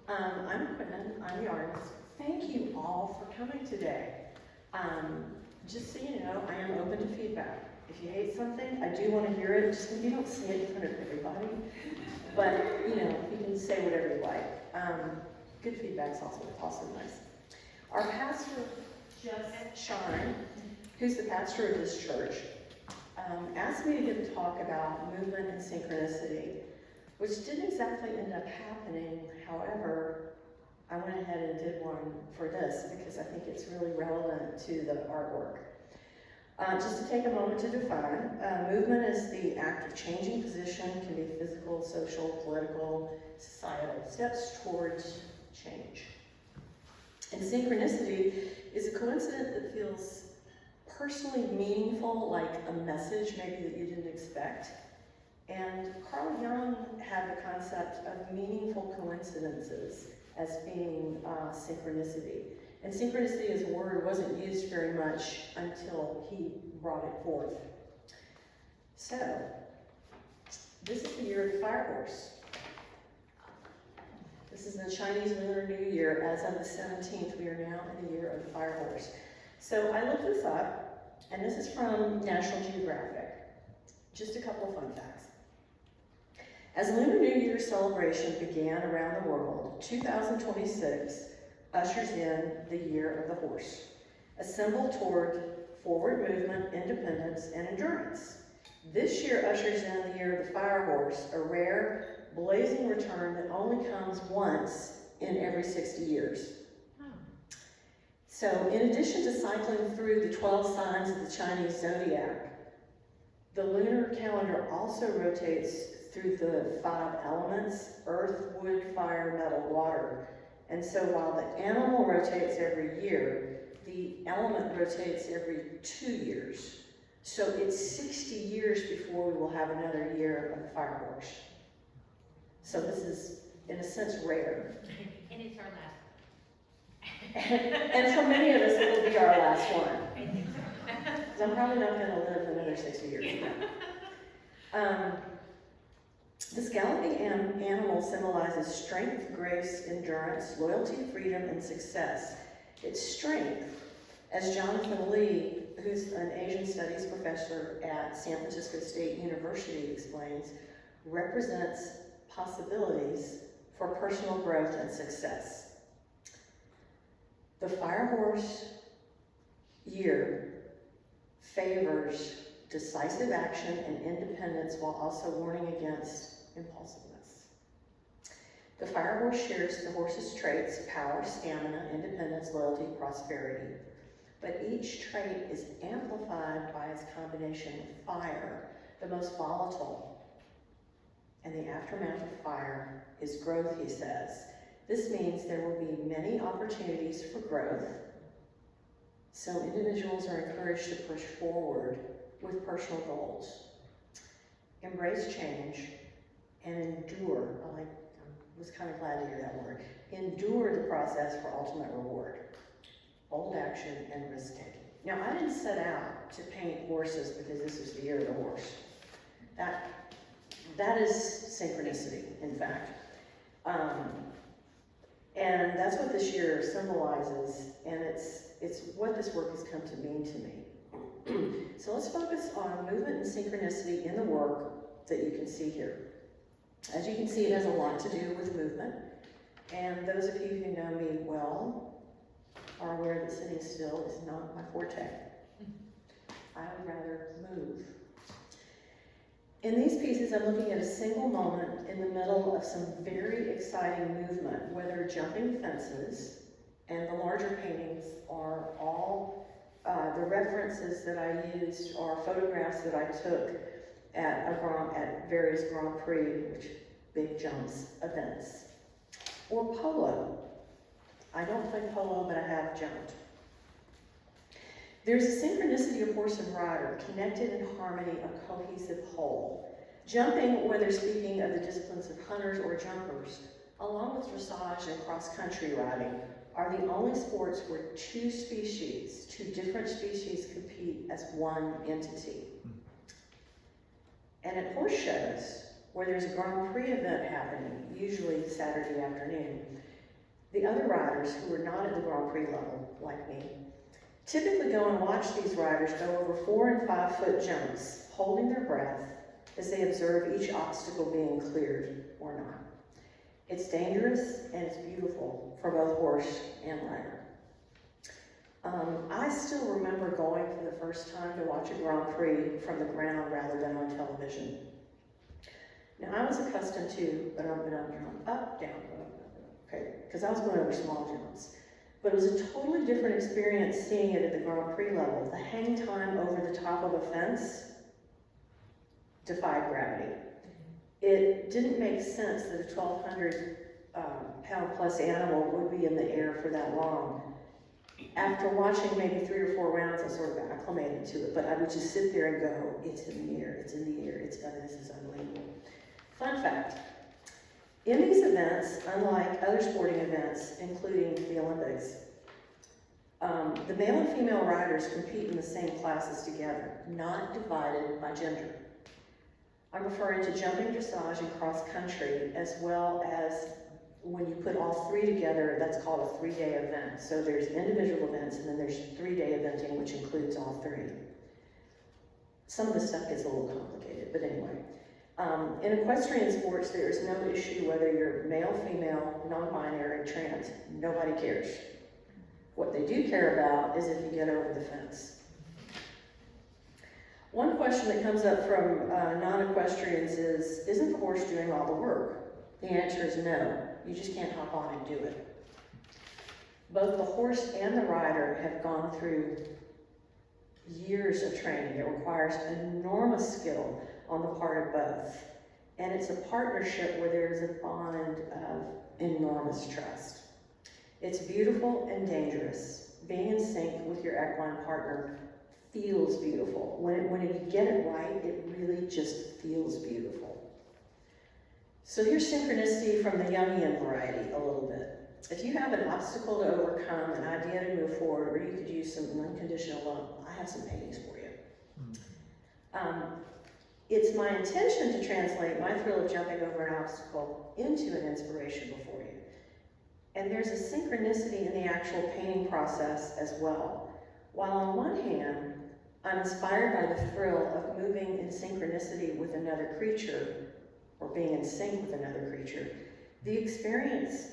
I'm Quinne, I'm the artist. Thank you all for coming today. Just so you know, I am open to feedback. If you hate something, I do want to hear it, just maybe don't say it in front of everybody. But, you know, you can say whatever you like. Good feedback's also nice. Our pastor, Sean, who's the pastor of this church, asked me to give a talk about movement and synchronicity, which didn't exactly end up happening. However, I went ahead and did one for this because I think it's really relevant to the artwork. Just to take a moment to define, movement is the act of changing position, can be physical, social, political, societal, steps towards change. And synchronicity is a coincidence that feels personally meaningful, like a message maybe that you didn't expect. And Carl Jung had the concept of meaningful coincidences as being synchronicity. And synchronicity as a word wasn't used very much until he brought it forth. So, this is the year of the fire horse. This is the Chinese Lunar New Year. As of the 17th, we are now in the year of the fire horse. So I looked this up, and this is from National Geographic. Just a couple of fun facts. As Lunar New Year celebration began around the world, 2026 ushers in the year of the horse, a symbol toward forward movement, independence, and endurance. This year ushers in the year of the fire horse, a rare, blazing return that only comes once in every 60 years. So in addition to cycling through the 12 signs of the Chinese zodiac, the lunar calendar also rotates through the 5 elements: earth, wood, fire, metal, water. And so while the animal rotates every year, the element rotates every 2 years. So it's 60 years before we will have another year of the fire horse. So this is, in a sense, rare. And it's our last. And for many of us, it will be our last one. I think so. Because I'm probably not going to live another 60 years. This galloping animal symbolizes strength, grace, endurance, loyalty, freedom, and success. Its strength, as Jonathan Lee, who's an Asian studies professor at San Francisco State University, explains, represents possibilities for personal growth and success. The fire horse year favors decisive action and independence while also warning against impulsiveness. The fire horse shares the horse's traits: power, stamina, independence, loyalty, prosperity. But each trait is amplified by its combination of fire, the most volatile. And the aftermath of fire is growth, he says. This means there will be many opportunities for growth, so individuals are encouraged to push forward with personal goals, embrace change, and endure. I was kind of glad to hear that word. Endure the process for ultimate reward. Bold action and risk taking. Now, I didn't set out to paint horses because this is the year of the horse. That is synchronicity, in fact. And that's what this year symbolizes, and it's what this work has come to mean to me. So let's focus on movement and synchronicity in the work that you can see here. As you can see, it has a lot to do with movement, and those of you who know me well are aware that sitting still is not my forte. I would rather move. In these pieces, I'm looking at a single moment in the middle of some very exciting movement, whether jumping fences, and the larger paintings are all the references that I used are photographs that I took at various Grand Prix, which big jumps events, or polo. I don't play polo, but I have jumped. There's a synchronicity of horse and rider, connected in harmony, a cohesive whole. Jumping, whether speaking of the disciplines of hunters or jumpers, along with dressage and cross-country riding, are the only sports where two different species compete as one entity. And at horse shows, where there's a Grand Prix event happening, usually Saturday afternoon, The other riders who are not at the Grand Prix level, like me, typically go and watch these riders go over 4 and 5 foot jumps, holding their breath as they observe each obstacle being cleared or not. It's dangerous and it's beautiful for both horse and rider. I still remember going for the first time to watch a Grand Prix from the ground rather than on television. Now I was accustomed to up, down, okay, because I was going over small jumps. But it was a totally different experience seeing it at the Grand Prix level. The hang time over the top of a fence defied gravity. It didn't make sense that a 1,200 pound plus animal would be in the air for that long. After watching maybe 3 or 4 rounds, I sort of acclimated to it, but I would just sit there and go, it's in the air, it's in the air, this is unbelievable. Fun fact, in these events, unlike other sporting events, including the Olympics, the male and female riders compete in the same classes together, not divided by gender. I'm referring to jumping, dressage, and cross country, as well as when you put all 3 together, that's called a 3-day event. So there's individual events, and then there's 3-day eventing, which includes all 3. Some of the stuff gets a little complicated, but anyway. In equestrian sports, there is no issue whether you're male, female, non-binary, trans. Nobody cares. What they do care about is if you get over the fence. One question that comes up from non-equestrians is, isn't the horse doing all the work? The answer is no. You just can't hop on and do it. Both the horse and the rider have gone through years of training. It requires enormous skill on the part of both. And it's a partnership where there is a bond of enormous trust. It's beautiful and dangerous. Being in sync with your equine partner feels beautiful. When you get it right, it really just feels beautiful. So here's synchronicity from the Jungian variety a little bit. If you have an obstacle to overcome, an idea to move forward, or you could use some unconditional love, I have some paintings for you. It's my intention to translate my thrill of jumping over an obstacle into an inspiration before you. And there's a synchronicity in the actual painting process as well. While on one hand, I'm inspired by the thrill of moving in synchronicity with another creature, or being in sync with another creature, the experience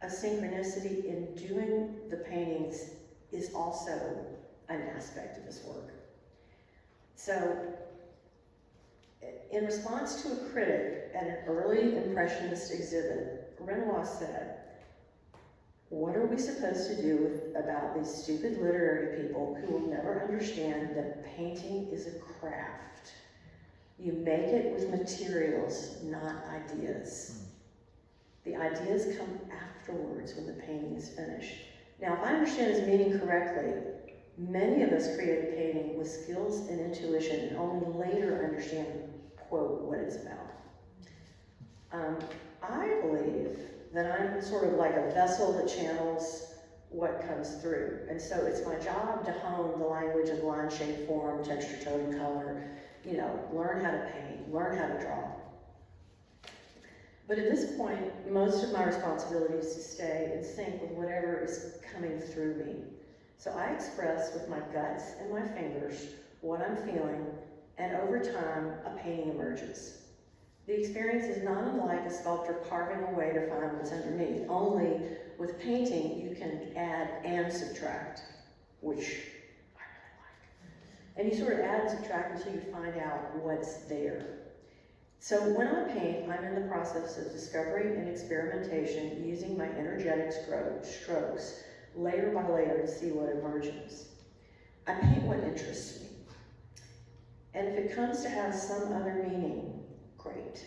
of synchronicity in doing the paintings is also an aspect of this work. So, in response to a critic at an early Impressionist exhibit, Renoir said, "What are we supposed to do about these stupid literary people who will never understand that painting is a craft? You make it with materials, not ideas. The ideas come afterwards when the painting is finished." Now, if I understand his meaning correctly, many of us create a painting with skills and intuition and only later understand, quote, what it's about. I believe that I'm sort of like a vessel that channels what comes through. And so it's my job to hone the language of line, shape, form, texture, tone, color, learn how to paint, learn how to draw. But at this point, most of my responsibility is to stay in sync with whatever is coming through me. So I express with my guts and my fingers what I'm feeling, and over time, a painting emerges. The experience is not unlike a sculptor carving away to find what's underneath. Only with painting, you can add and subtract, which I really like. And you sort of add and subtract until you find out what's there. So when I paint, I'm in the process of discovery and experimentation using my energetic strokes, layer by layer, to see what emerges. I paint what interests me. And if it comes to have some other meaning, great.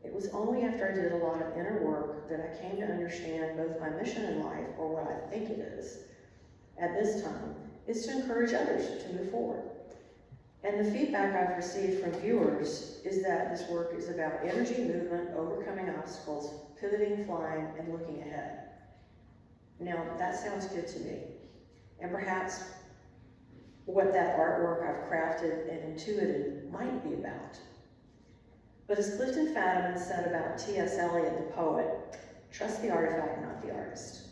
It was only after I did a lot of inner work that I came to understand both my mission in life, or what I think it is, at this time, is to encourage others to move forward. And the feedback I've received from viewers is that this work is about energy, movement, overcoming obstacles, pivoting, flying, and looking ahead. Now, that sounds good to me. And perhaps what that artwork I've crafted and intuited might be about. But as Clifton Fadiman said about T.S. Eliot, the poet, Trust the artifact, not the artist.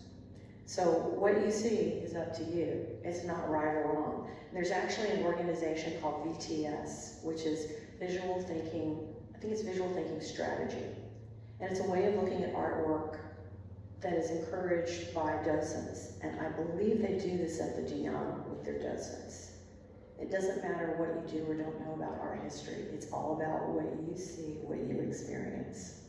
So what you see is up to you. It's not right or wrong. There's actually an organization called VTS, which is visual thinking, I think it's visual thinking strategy. And it's a way of looking at artwork that is encouraged by docents. And I believe they do this at the Dion with their docents. It doesn't matter what you do or don't know about art history. It's all about what you see, what you experience.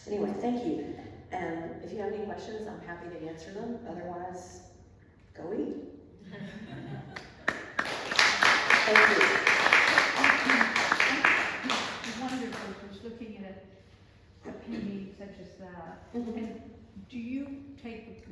Anyway, thank you. And if you have any questions, I'm happy to answer them. Otherwise, go eat. Thank you. I wondered, I was looking at a painting such as that, Mhm. and do you take